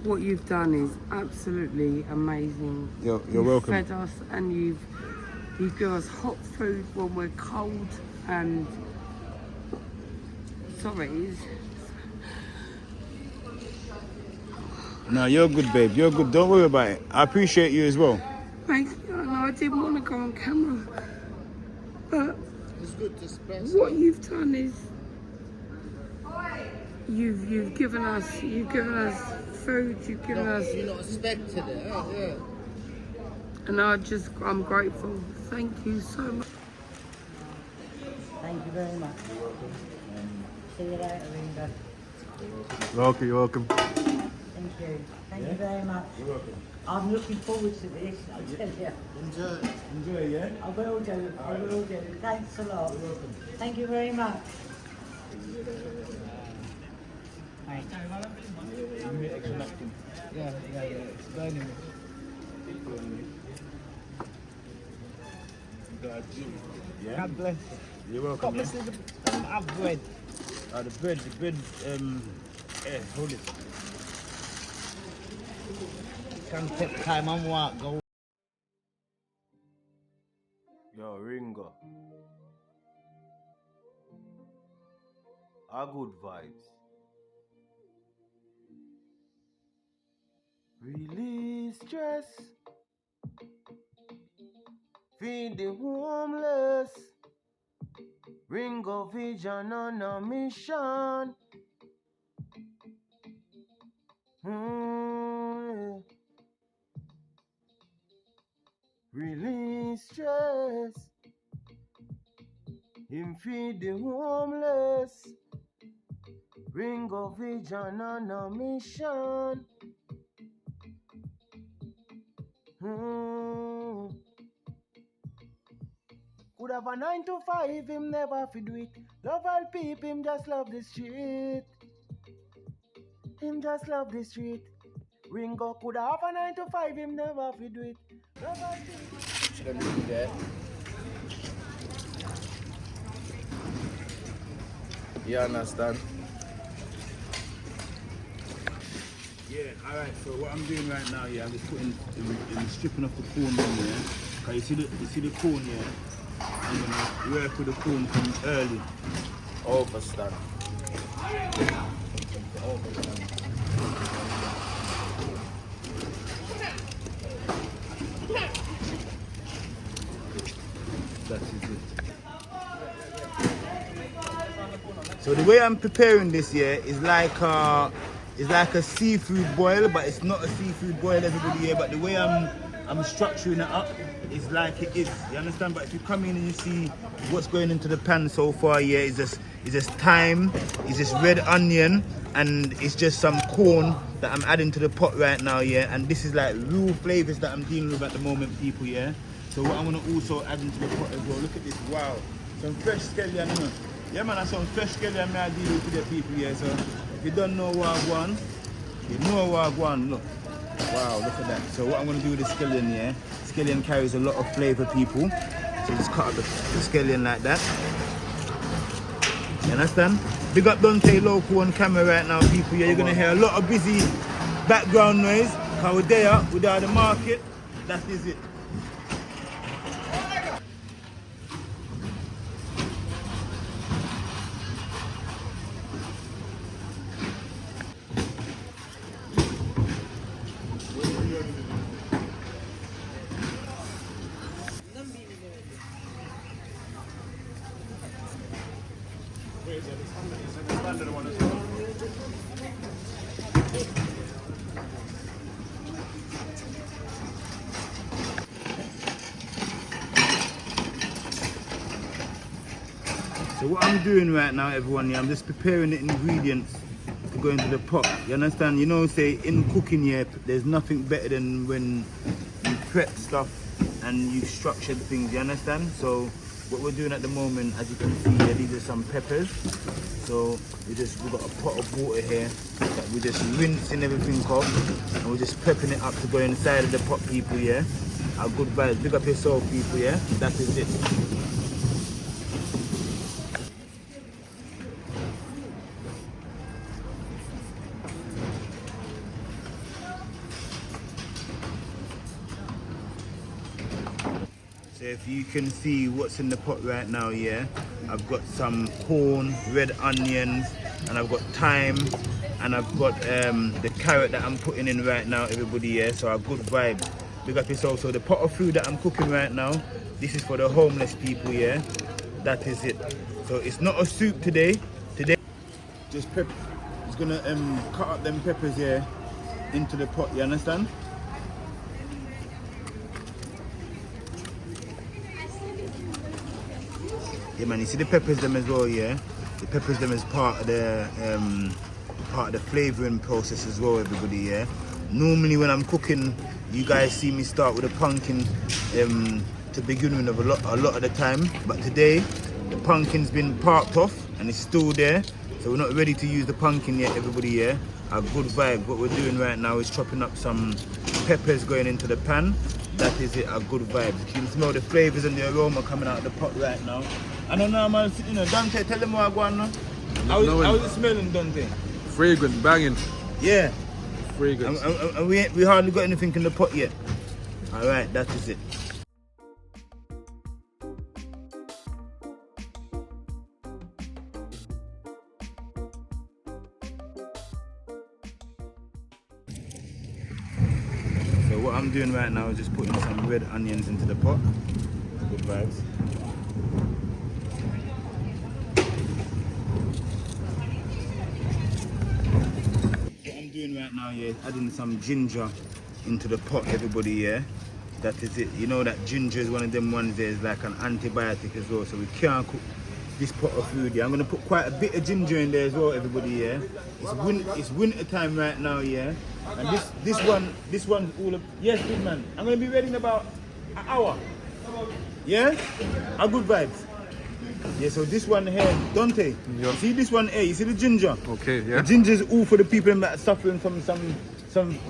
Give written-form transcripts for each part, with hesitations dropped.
what you've done is absolutely amazing. You're You've welcome. fed us and you give us hot food when we're cold and sorry. No, you're good, babe. You're good. Don't worry about it. I appreciate you as well. Thank you. I know I didn't want to go on camera, but It's good to express. what you've done is you've given us food, you've given us, You're not expected it, yeah. and I'm grateful. Thank you so much. Thank you very much. See you later, Ringo. Okay, you're welcome. Thank you. Thank you very much. You're welcome. I'm looking forward to this, I tell you. Enjoy, yeah? I will do. I will do. Thanks a lot. You're welcome. Thank you very much. Thanks. Yeah, it's burning. Yeah? God bless. You're welcome. What Yeah? was the have bread? The bread, hold it. Can take time and walk, go. Yo, Ringo. Our good vibes. Release stress. Feed the homeless. Ringo vision on a mission. Yeah. Release stress. Him feed the homeless. Ringo vision on a mission. Could have a 9 to 5, him never fi do it. Love all people, him just love the street. Him just love the street. Ringo could have a 9 to 5, him never fi do it. Love all people. Should I be there? You understand? Yeah, alright, so what I'm doing right now, I'm just I'm stripping off the cone down here. Cause you see the cone here? I'm gonna work with the cone from early. Overstand. That is it. So the way I'm preparing this here is like a seafood boil, but it's not a seafood boil, everybody here. But the way I'm structuring it up is like it is. You understand? But if you come in and you see what's going into the pan so far, yeah, it's just thyme, it's just red onion, and it's just some corn that I'm adding to the pot right now, yeah. And this is like real flavors that I'm dealing with at the moment, people, yeah. So what I'm gonna also add into the pot as well. Look at this, wow, some fresh scallion, you know. Yeah, man, that's some fresh scallion I deal with the people, yeah. So if you don't know what I want, you know what I want. Look, wow, look at that. So what I'm gonna do with the scallion, yeah. Scallion carries a lot of flavor, people. So just cut up the scallion like that. You understand? Big up Dante Local on camera right now, people. Yeah, you're gonna hear a lot of busy background noise. Cause we're there, we're at the market. That is it. So what I'm doing right now, everyone, yeah, I'm just preparing the ingredients to go into the pot. You understand? You know, say in cooking, yeah, there's nothing better than when you prep stuff and you structured things. You understand? So what we're doing at the moment, as you can see, yeah, these are some peppers. So we've got a pot of water here that we're just rinsing everything off, and we're just prepping it up to go inside of the pot, people. Yeah, our good vibes. Big up yourself, people. Yeah, that is it. So if you can see what's in the pot right now, yeah, I've got some corn, red onions, and I've got thyme, and I've got the carrot that I'm putting in right now, everybody, yeah, so a good vibe. Big up yourself. So the pot of food that I'm cooking right now, this is for the homeless people, yeah, that is it. So it's not a soup today, just pepper. It's gonna cut up them peppers here into the pot, you understand? Yeah man, you see the peppers them as well, yeah? The peppers them is part of the flavouring process as well, everybody, yeah? Normally when I'm cooking, you guys see me start with a pumpkin to begin with a lot of the time, but today the pumpkin's been parked off and it's still there, so we're not ready to use the pumpkin yet, everybody, yeah? A good vibe. What we're doing right now is chopping up some peppers going into the pan. That is it, a good vibe. You can smell the flavours and the aroma coming out of the pot right now. I don't know, man, you know, Dante, tell them what I go on now. How is it smelling, Dante? Fragrant, banging. Yeah. Fragrance. And we hardly got anything in the pot yet. Alright, that is it. So what I'm doing right now is just putting some red onions into the pot. Good vibes. Doing right now, yeah, adding some ginger into the pot, everybody, yeah, that is it. You know that ginger is one of them ones there is like an antibiotic as well, so we can't cook this pot of food, yeah. I'm gonna put quite a bit of ginger in there as well, everybody, yeah. It's winter time right now, yeah, and this one's all of, yes, good man, I'm gonna be ready in about an hour, yeah, a good vibes. Yeah, so this one here, Dante, yeah. You see this one here, you see the ginger? Okay, yeah. The ginger is all for the people that are suffering from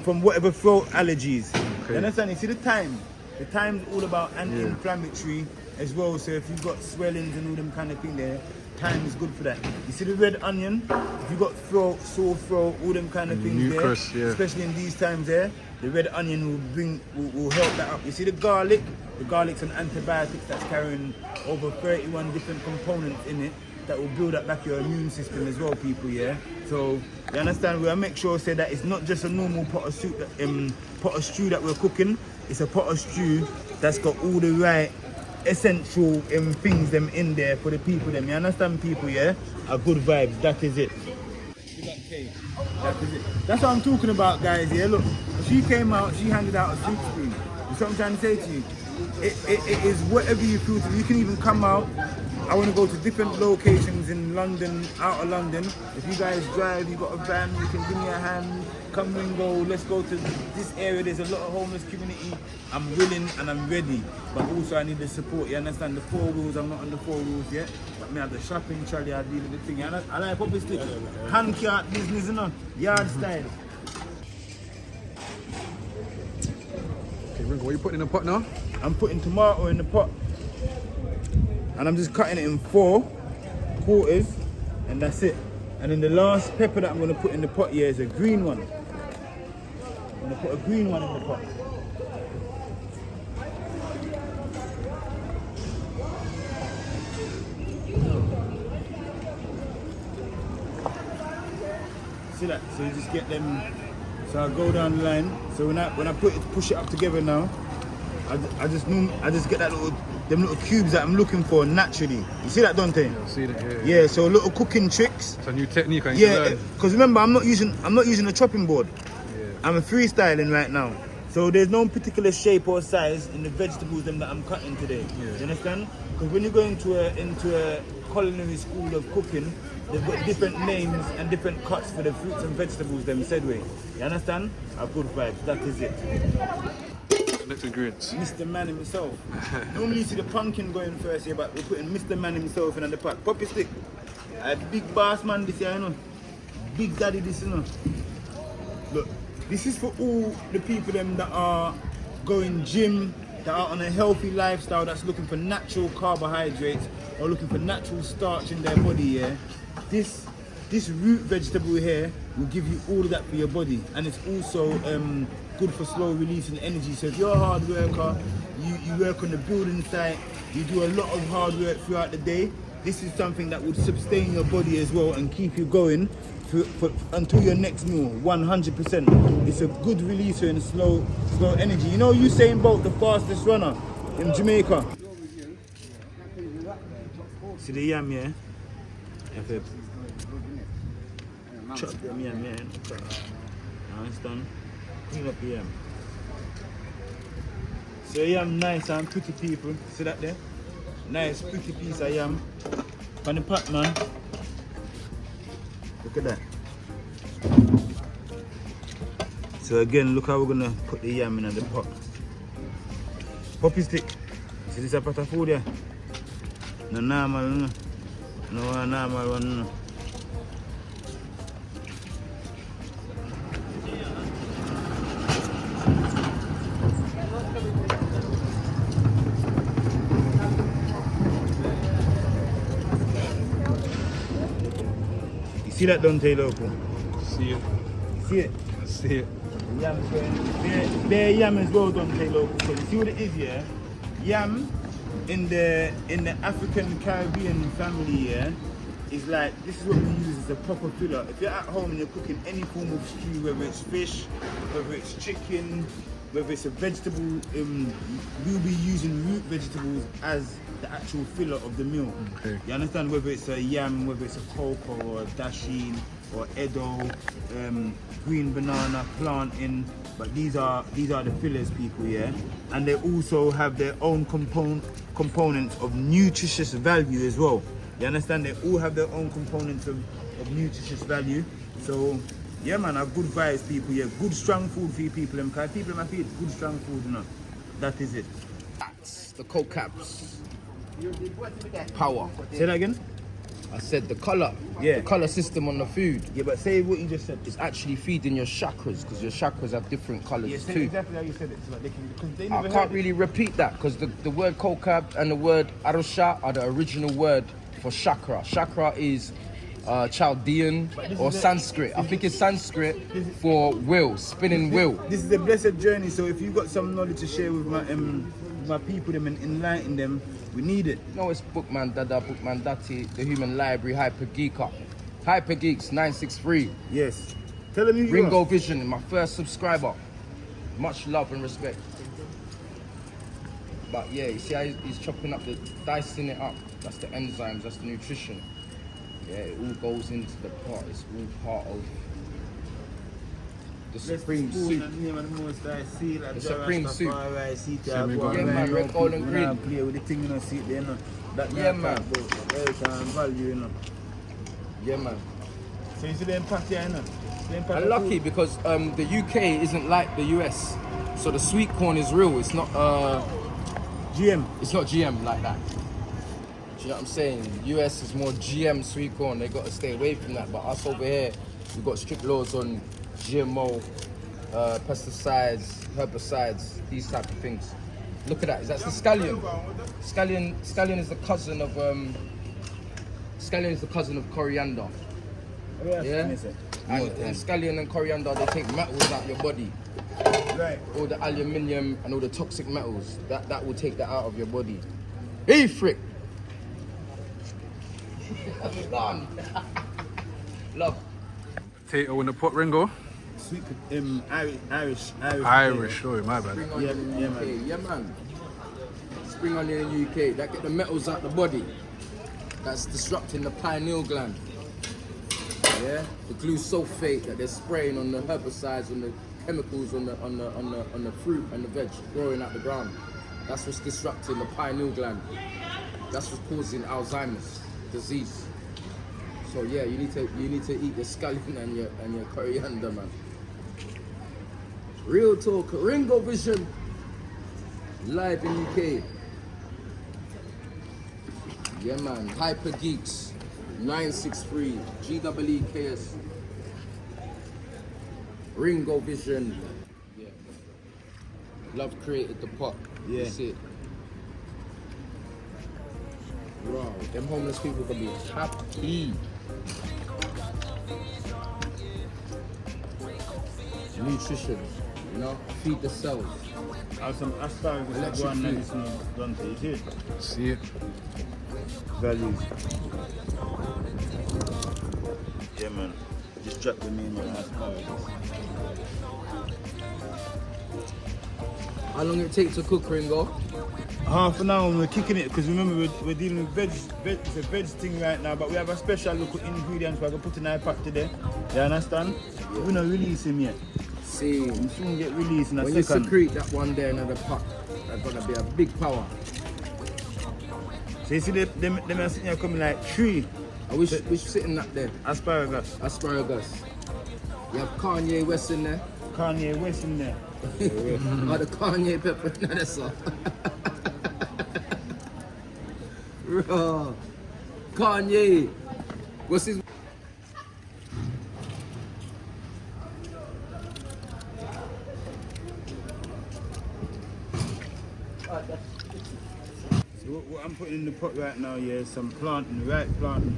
from whatever throat allergies. Okay. You understand? You see the thyme? The thyme's all about anti-inflammatory as well, so if you've got swellings and all them kind of thing there, thyme is good for that. You see the red onion? If you've got throat, sore throat, all them kind of things mucus, there, yeah. especially in these times there, the red onion will help that up. You see the garlic? The garlic's an antibiotic that's carrying over 31 different components in it that will build up back your immune system as well, people, yeah? So, you understand, we'll make sure say that it's not just a normal pot of soup, pot of stew that we're cooking, it's a pot of stew that's got all the right essential things them in there for the people them, you understand, people, yeah? A good vibes, that is it. That is it. That's what I'm talking about, guys, yeah? Look, she came out, she handed out a soup spoon. You see what I'm trying to say to you? It is whatever you feel to. You can even come out. I want to go to different locations in London, out of London. If you guys drive, you got a van, you can give me a hand. Come Ringo, let's go to this area. There's a lot of homeless community. I'm willing and I'm ready, but also I need the support. You understand? The 4 wheels, I'm not on the 4 wheels yet. But me have the shopping trolley, I deal with the thing. I like obviously hand cart business, you know, yard style. Okay, Ringo, what are you putting in the pot now? I'm putting tomato in the pot and I'm just cutting it in 4 quarters and that's it. And then the last pepper that I'm going to put in the pot here is a green one. I'm going to put a green one in the pot. See that? So you just get them. So I go down the line. So when I push it up together now, I just get that them little cubes that I'm looking for naturally. You see that, Dante? Yeah, I see that, yeah. So little cooking tricks. It's a new technique. Yeah, because remember, I'm not using a chopping board. Yeah. I'm freestyling right now. So there's no particular shape or size in the vegetables that I'm cutting today. Yeah. You understand? Because when you go into a culinary school of cooking, they've got different names and different cuts for the fruits and vegetables them said way. You understand? A good vibe. That is it. Next ingredients. Mr. Man himself. Normally you see the pumpkin going first here, but we're putting Mr. Man himself in the pot. Poppy stick. A big boss man this year, you know. Big daddy this, you know. Look, this is for all the people them that are going gym, that are on a healthy lifestyle, that's looking for natural carbohydrates or looking for natural starch in their body, yeah. This root vegetable here will give you all of that for your body, and it's also good for slow releasing energy. So if you're a hard worker, you work on the building site, you do a lot of hard work throughout the day, this is something that would sustain your body as well and keep you going until your next meal, 100%. It's a good releaser and slow energy. You know Usain Bolt, the fastest runner in Jamaica. See the yam, yeah? If it chop them yam, yeah? Understand? Clean up the yam. So yam nice and pretty, people. See that there? Nice, pretty piece of yam. On the pot, man. Look at that. So again, look how we're gonna put the yam in the pot. Poppy stick. See this a pot of food there? No normal, no. No normal one, no. See that Dante local? See it. See it? I see it. Yam going. Bare yam as well, Dante local. So you see what it is, yeah? Yam in the African Caribbean family, yeah, is like, this is what we use as a proper filler. If you're at home and you're cooking any form of stew, whether it's fish, whether it's chicken, whether it's a vegetable, we'll be using root vegetables as the actual filler of the meal. Okay. You understand? Whether it's a yam, whether it's a cocoa or a dasheen or edo, green banana, plantain, but these are the fillers, people, yeah? And they also have their own components of nutritious value as well. You understand? They all have their own components of nutritious value. So yeah, man, have good vibes, people, yeah. Good strong food for you people, because people in my feed, good strong food, you know. That is it. That's the cold caps. Power. Say that again? I said the colour. Yeah. The colour system on the food. Yeah, but say what you just said. It's actually feeding your chakras, because your chakras have different colours Yeah, say too. exactly how you said it. So that because they I never can't heard it. really repeat that, because the word kokab and the word arusha are the original word for chakra. Chakra is Chaldean or Sanskrit. I think it's Sanskrit for wheel, spinning wheel. This is a blessed journey, so if you've got some knowledge to share with my people, them and enlighten them, we need it. No, it's Bookman Dada, Bookman Dati, the Human Library, Hyper Geeker. Hyper Geeks 963. Yes. Tell them who you Ringo are. Vision, my first subscriber. Much love and respect. But yeah, you see how he's chopping up, dicing it up. That's the enzymes, that's the nutrition. Yeah, it all goes into the pot. It's all part of the supreme soup. The supreme soup. Yeah, man, red, gold and green. Play with the thing, you know, see it there, you know. That Yeah, man. Health and value, you know. Yeah, man. So you see the impact here, you know. The impact I'm of lucky food. because the UK isn't like the US. So the sweet corn is real. It's not GM. it's not GM like that. Do you know what I'm saying? US is more GM sweet corn. They got to stay away from that. But us over here, we've got strict laws on GMO, pesticides, herbicides, these type of things. Look at that. Is that the scallion? Scallion is the cousin of coriander. Yeah. And scallion and coriander, they take metals out of your body. Right. All the aluminium and all the toxic metals. That will take that out of your body. Hey, frick! Love. Potato in the pot, Ringo. Sweet, Irish. Sorry, my bad. Spring onion in the UK. Yeah, man. Spring onion in the UK. That get the metals out the body. That's disrupting the pineal gland. Yeah, the glufosinate that they're spraying on the herbicides, on the chemicals, on the fruit and the veg growing out the ground. That's what's disrupting the pineal gland. That's what's causing Alzheimer's disease. So yeah, you need to eat your scallion and your coriander, man. Real talk, Ringo Vision, live in UK. Yeah, man. Hyper Geeks 963 GEEKS. Ringo Vision. Yeah. Love created the pot. Yeah. That's it. Wow, them homeless people can be happy. nutrition, you know, feed the cells. Have some asparagus Electric to go on food. medicinal done to you see it? See it. Values. Yeah man, just drop the name on asparagus. How long it take to cook, Ringo? Half an hour when we're kicking it, because remember we're dealing with veg, it's a veg thing right now, but we have a special local ingredients we're going to put in our pot today. You understand? Yeah. We're not releasing yet. See, We soon get released in a when you second. secrete that one there in the pot, that's gonna be a big power. So you see them are sitting here coming like 3 I wish sitting up there. asparagus. Asparagus. You have Kanye West in there. Kanye West in there. Or the Kanye pepper. No, that's all. Bro. Kanye. What's his... So what I'm putting in the pot right now, yeah, is some planting, right planting.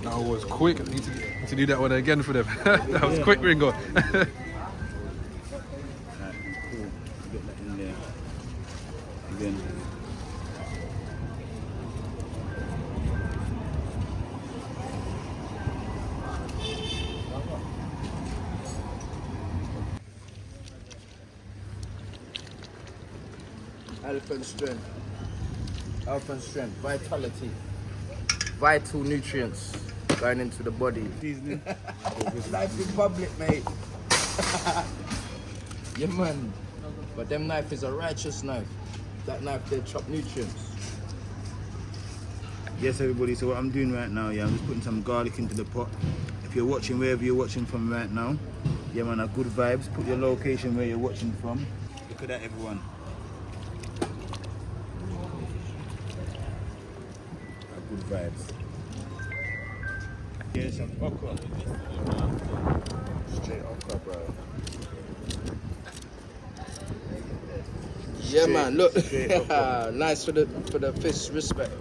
That was quick. I need to do that one again for them. That was quick, Ringo. Right, cool. Get that in there. Again. Health and strength. Health and strength. Vitality. Vital nutrients going into the body. Seasoning. Life in public, mate. Yeah, man. But them knife is a righteous knife. That knife, they chop nutrients. Yes, everybody, so what I'm doing right now, yeah, I'm just putting some garlic into the pot. If you're watching wherever you're watching from right now, yeah, man, good vibes. Put your location where you're watching from. Look at that, everyone. Good vibes. Here's some okra. Straight okra, bro. Yeah, man. Look, nice for the fish. Respect.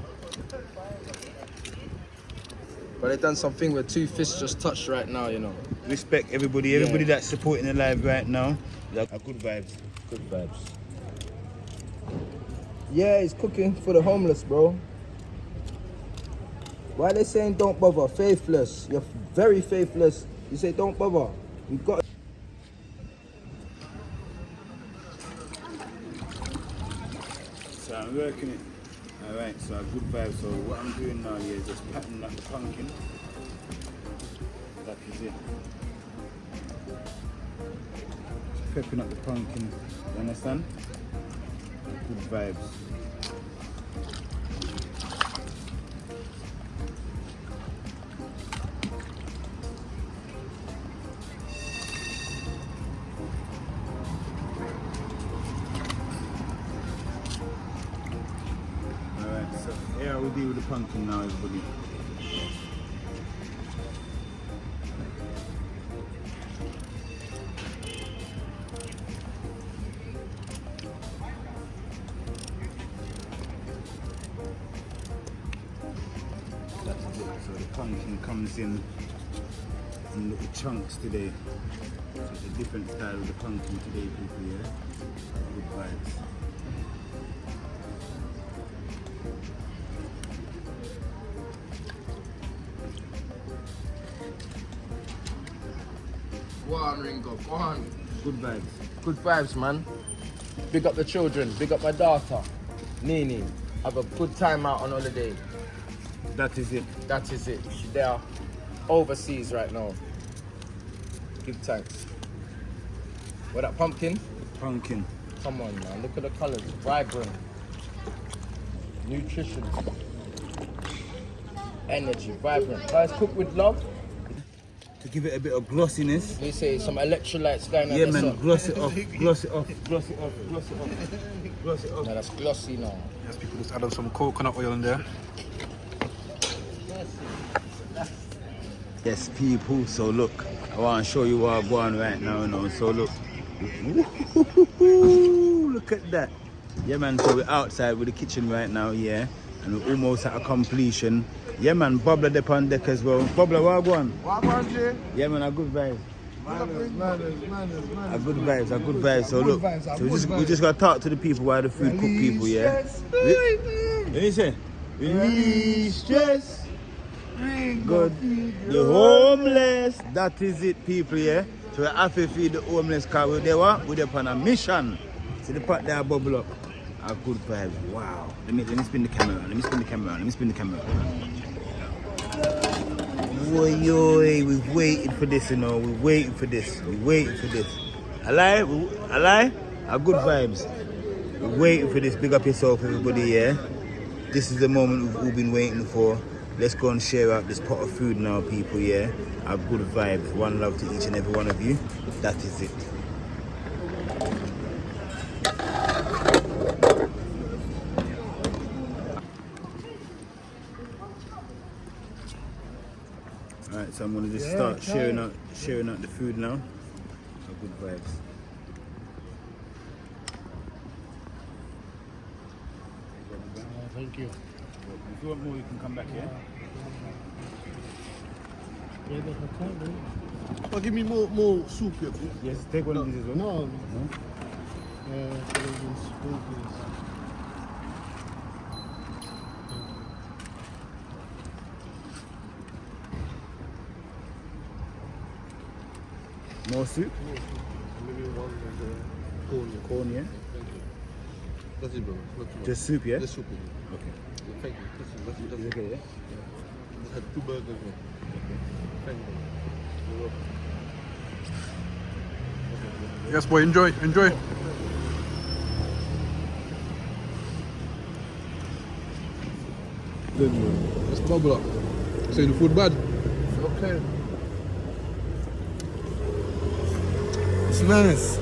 But they done something where 2 fish just touched right now, you know. Respect everybody, everybody that's supporting the live right now. Like, good vibes. Good vibes. Yeah, he's cooking for the homeless, bro. Why are they saying don't bother? Faithless. You're very faithless. You say don't bother. We've got... So I'm working it. Alright, so good vibes. So what I'm doing now here is just patting up the pumpkin. That is it. Just prepping up the pumpkin. You understand? Good vibes. So here we deal with the pumpkin now, everybody. That's it. So the pumpkin comes in little chunks today. So it's a different style of the pumpkin today, people, yeah? Good vibes. Go on, Ringo, go on. Good vibes. Good vibes, man. Big up the children, big up my daughter, Nini. Have a good time out on holiday. That is it. That is it. They are overseas right now. Give thanks. What, that pumpkin? Pumpkin. Come on, man. Look at the colors. Vibrant. Nutrition. Energy. Vibrant. Guys, cook with love. To give it a bit of glossiness. They say some electrolytes going on. Yeah, man, gloss it off, gloss it off, gloss it off, gloss it off, gloss it off. No, that's glossy now. Yes, people just add some coconut oil in there. Yes, people, so look, I want to show you what I'm going right now, you know, so look. Look at that. Yeah, man, so we're outside with the kitchen right now, yeah. and we're almost at a completion. Yeah, man, Bobla up on deck as well. Bobla, what going? What about you? Yeah, man, a good vibe. Manners. A good vibes. So look, we just gotta talk to the people while the food cook people, yeah? What you say? Release stress. Good. The homeless, that is it, people, yeah? So we have to feed the homeless because we're on a mission. See the pot there bubble up. A good vibe. Wow. Let me spin the camera around. Boy, we've waited for this, you know. We're waiting for this. A lie? A good vibes. We're waiting for this. Big up yourself, everybody, yeah? This is the moment we've all been waiting for. Let's go and share out this pot of food now, people, yeah? A good vibes. One love to each and every one of you. That is it. Alright, so I'm gonna just start sharing out the food now. A good vibes. Thank you. If you want more, you can come back, yeah? Oh, give me more soup here, please. Yes, take one of these as well. No. More soup? Maybe one with corn. Corn, yeah? That's it, brother. Not too much. Just soup, yeah? Just soup. Okay. Thank you. That's it. Okay, yeah? Just had 2 burgers, man. Thank you. You're welcome. Yes, boy, enjoy. Good, man. Let's bubble up. Say the food bad. Okay. It's nice.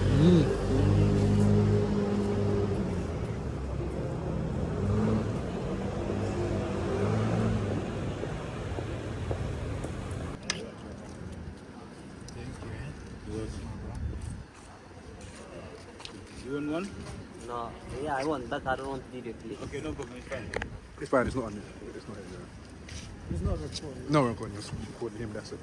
You want one? No, yeah, I want, but I don't want to eat it, please. Okay, no problem, it's fine. It's fine, it's not on it. It's not in there. It's not recording. No, we're recording. Just recording him, that's it.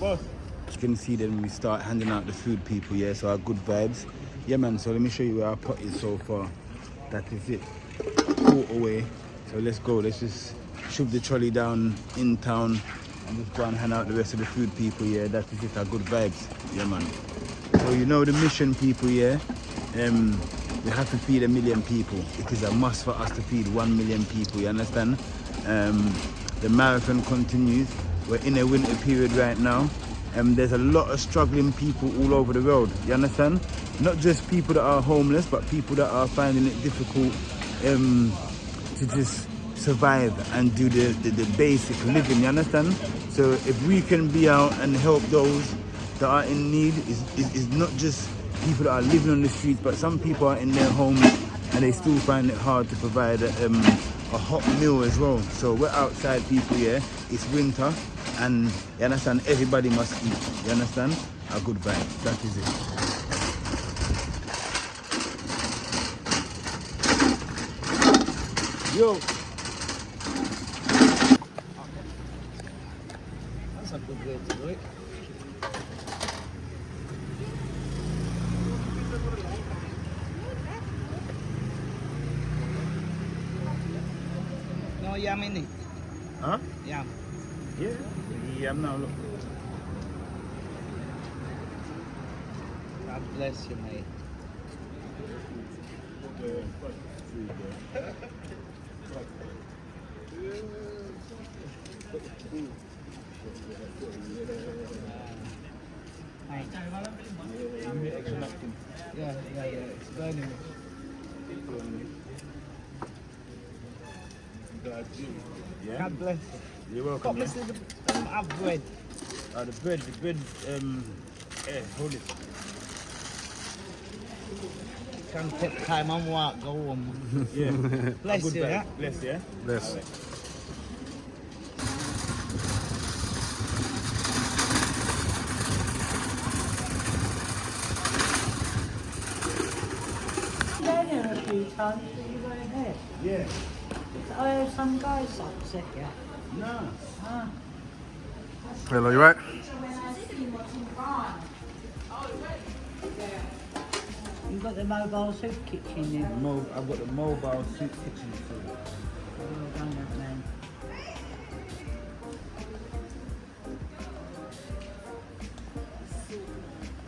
Boss. You can see then we start handing out the food, people, yeah, so our good vibes. Yeah, man, so let me show you where our pot is so far. That is it. Quarter away. So let's go. Let's just shove the trolley down in town and just go and hand out the rest of the food, people, yeah. That is it, our good vibes. Yeah, man. So you know the mission, people, yeah. We have to feed 1 million people. It is a must for us to feed 1 million people, you understand? The marathon continues. We're in a winter period right now. There's a lot of struggling people all over the world, you understand? Not just people that are homeless, but people that are finding it difficult to just survive and do the basic living, you understand? So if we can be out and help those that are in need, is not just people that are living on the streets, but some people are in their homes and they still find it hard to provide a hot meal as well. So we're outside, people, yeah? It's winter and you understand, everybody must eat, you understand? A good vibe, that is it. Yo. That's a good way to do it. No yam in it. Huh? Yam. Yeah, I'm now look. God bless you, mate. Yeah, it's burning. Yeah? God bless you. You're welcome. Got Mr. Have bread. The bread, yeah, hold it. Can take time and walk, go home. Yeah. Bless Good you, vibe. yeah? Bless, yeah? Bless. Been here a few times, but you weren't here. Yeah. I heard some guys upset you. No. Ah. Hello, you right? You got the mobile soup kitchen there. I've got the mobile soup kitchen. Well done, that man.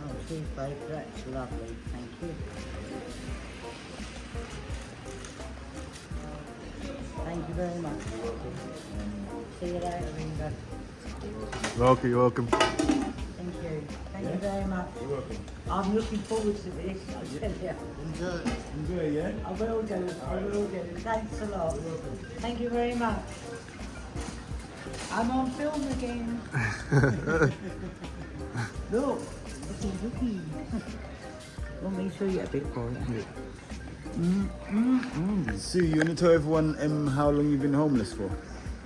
Oh, cheese babe, that's lovely, thank you. Thank you very much. See you later, Ringo. Welcome, you're welcome. Thank you. Thank you very much. You're welcome. I'm looking forward to this, I tell you. Enjoy, yeah? I will do, I will do. Thanks a lot. Thank you very much. I'm on film again. Look, looky. Want me to show you a bit more? Sue, you want to tell everyone how long you've been homeless for?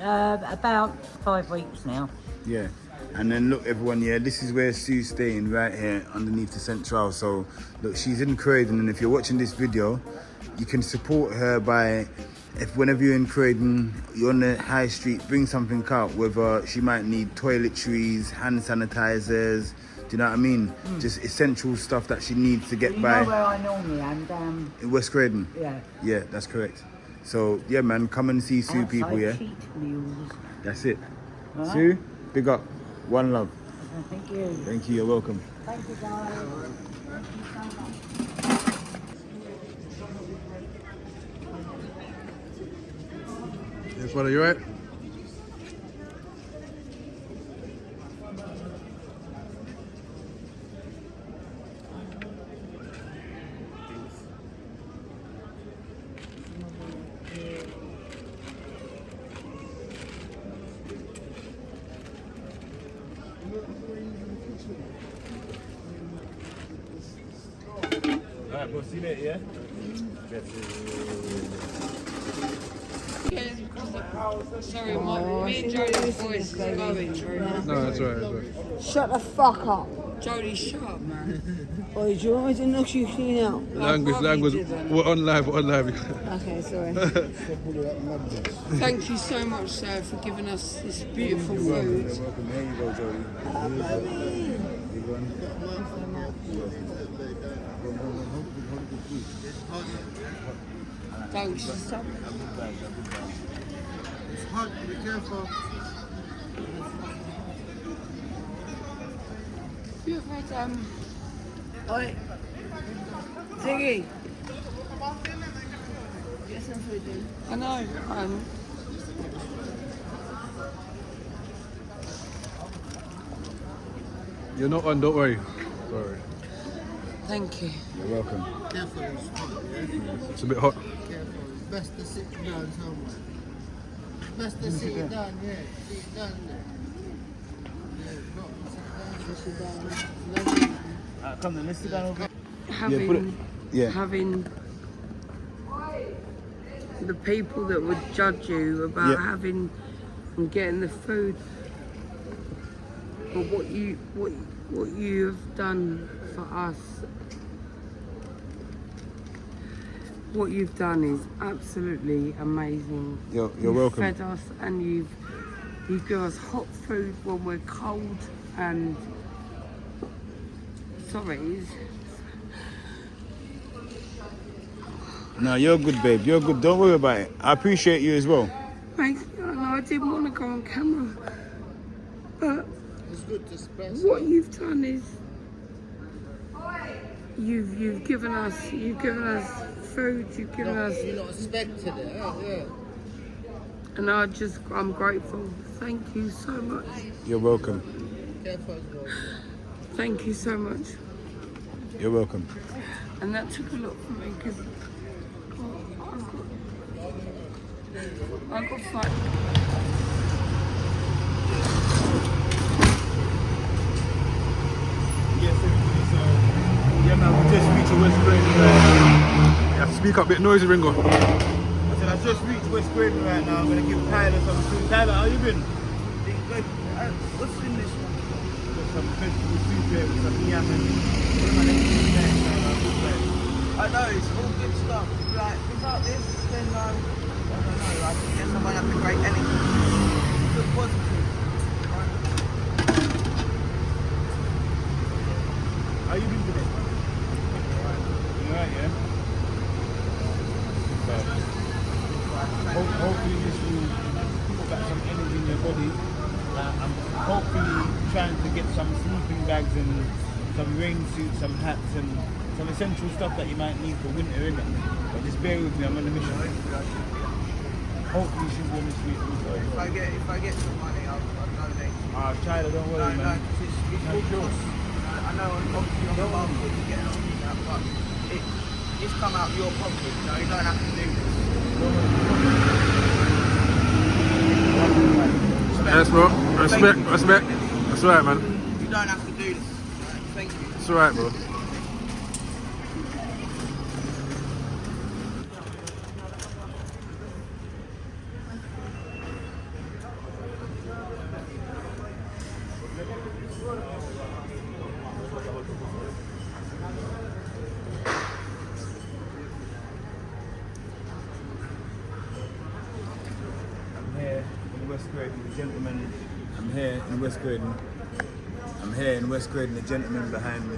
About 5 weeks now. Yeah. And then look everyone, yeah, this is where Sue's staying, right here underneath the central. So look, she's in Croydon, and if you're watching this video, you can support her by, if whenever you're in Croydon, you're on the high street, bring something out, whether she might need toiletries, hand sanitizers, do you know what I mean? Just essential stuff that she needs to get You by. know where I normally am, In West Croydon? yeah. Yeah, that's correct. So yeah man, come and see Sue people, Outside yeah? cheat meals. That's it. Right. Sue, big up. One love. Thank you. Thank you, you're welcome. Thank you, guys. Thank you so much. Yes, brother, you right? Alright, we'll see you later, yeah? Sorry, me and Jodie's voice is going through. No, that's all right, that's all right. Shut the fuck up. Jodie, shut up, man. Boy, do you want me to knock you clean out? Language. We're on live. Okay, sorry. Thank you so much, sir, for giving us this beautiful food. Welcome, here you go, Jodie. Thanks. It's hot, be careful. You ever had, Oi. Ziggy. get some food in? I know, You're not on, don't worry. Sorry. Thank you. You're welcome. Careful, it's hot, yeah? It's a bit hot. Careful. Best to sit down somewhere. Best to sit down, yeah. Sit down there. Yeah, go, sit down. Come then, let's sit down over. Having the people that would judge you about Yeah. having and getting the food, but what you have done for us, what you've done is absolutely amazing. You're You've welcome. fed us, and you give us hot food when we're cold, and sorry. No, you're good, babe. You're good. Don't worry about it. I appreciate you as well. Thanks. I know I didn't want to go on camera, but It's good to express. what you've done is you've given us food, you've given us, You're not expected it, yeah. and I'm grateful. Thank you so much. You're welcome. Careful as well. Thank you so much. You're welcome. And that took a lot from me because I got fight. to West Croydon. You have to speak up a bit noisy, Ringo. I said I just reached West Croydon right now. I'm gonna give Tyler some food. Tyler, how you been? What's in this one? Got some vegetable soup here with some yam and I know, it's all good stuff. Like, without this, then I don't know, I guess I might have to great anything. Look positive. How you been today? You alright, yeah? Hopefully this will put back some energy in your body. I'm hopefully trying to get some sleeping bags and some rain suits, some hats and some essential stuff that you might need for winter, innit? But just bear with me, I'm on a mission. Hopefully she'll be on this week. If I get some money, I'll donate. Tyler, don't worry, man. It's all yours. I know obviously on the market you get on that, but it's come out your pocket, you know, you don't have to do this. Yes, bro. Respect. That's right, man. You don't have to do this. Thank you. It's alright, bro. In West Croydon, the gentleman behind me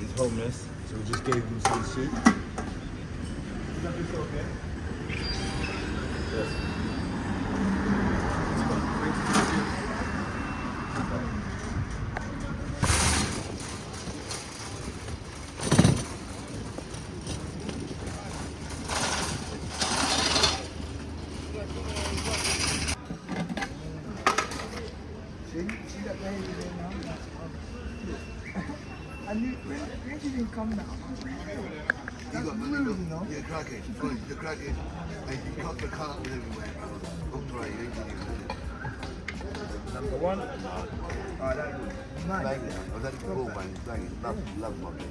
is homeless, so we just gave him some soup. Is that this okay? Yes. See that lady there now? I knew, where did he come now? That's rude, you know? You're cracking. You're cracking. And you cut the car everywhere. Don't try it. Number one. Nice. Bang it. I was at the ball, man. Bang it. Love my brother.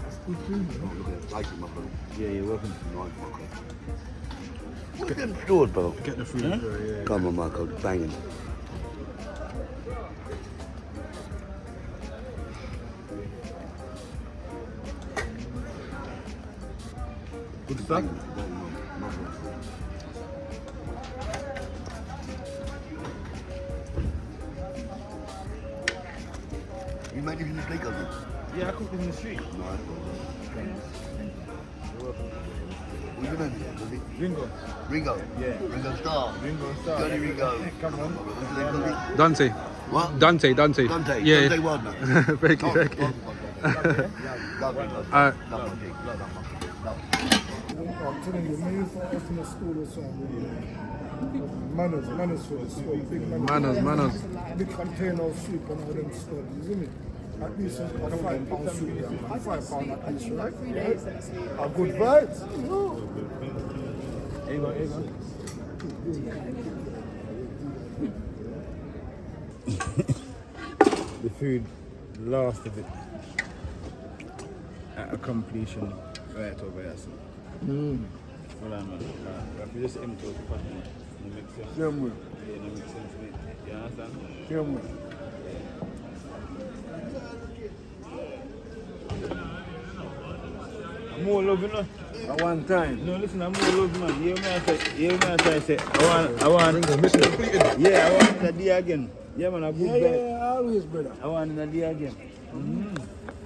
That's good food, you know? Like it, my brother. Yeah, you're welcome to the night, my brother. What's them stores, bro? Get the food. Yeah. Come on, Marco. Banging. Good stuff. You made it in the street, of it? Yeah, I cooked in the street. No, I don't. What's your name? Was it Ringo. Ringo? Yeah. Ringo Star. Ringo Star. Johnny Ringo. Come on. What's your name, Johnny? Dante. What? Dante. Dante. Yeah. Dante Wardner. Thank you. Alright. I'm telling you, maybe for us in the school or something. Manners for the school. Big Manners. Big container of soup and all them stuff, isn't it? At least a £5 soup, yeah, man. £5 at least, right? Yeah. A good vibes. Here you go. The food, the last of it, at a completion, right over here. So. Hold on, man. If you just empty the pot, it makes sense. Yeah, man. Yeah, it makes sense. You understand? Yeah, man. I'm more loving her. At one time. No, listen, I'm more loving man. You may say, I want. Mission completed. Yeah, I want the day again. Yeah, man, a good guy. Yeah, always, brother. I want the day again.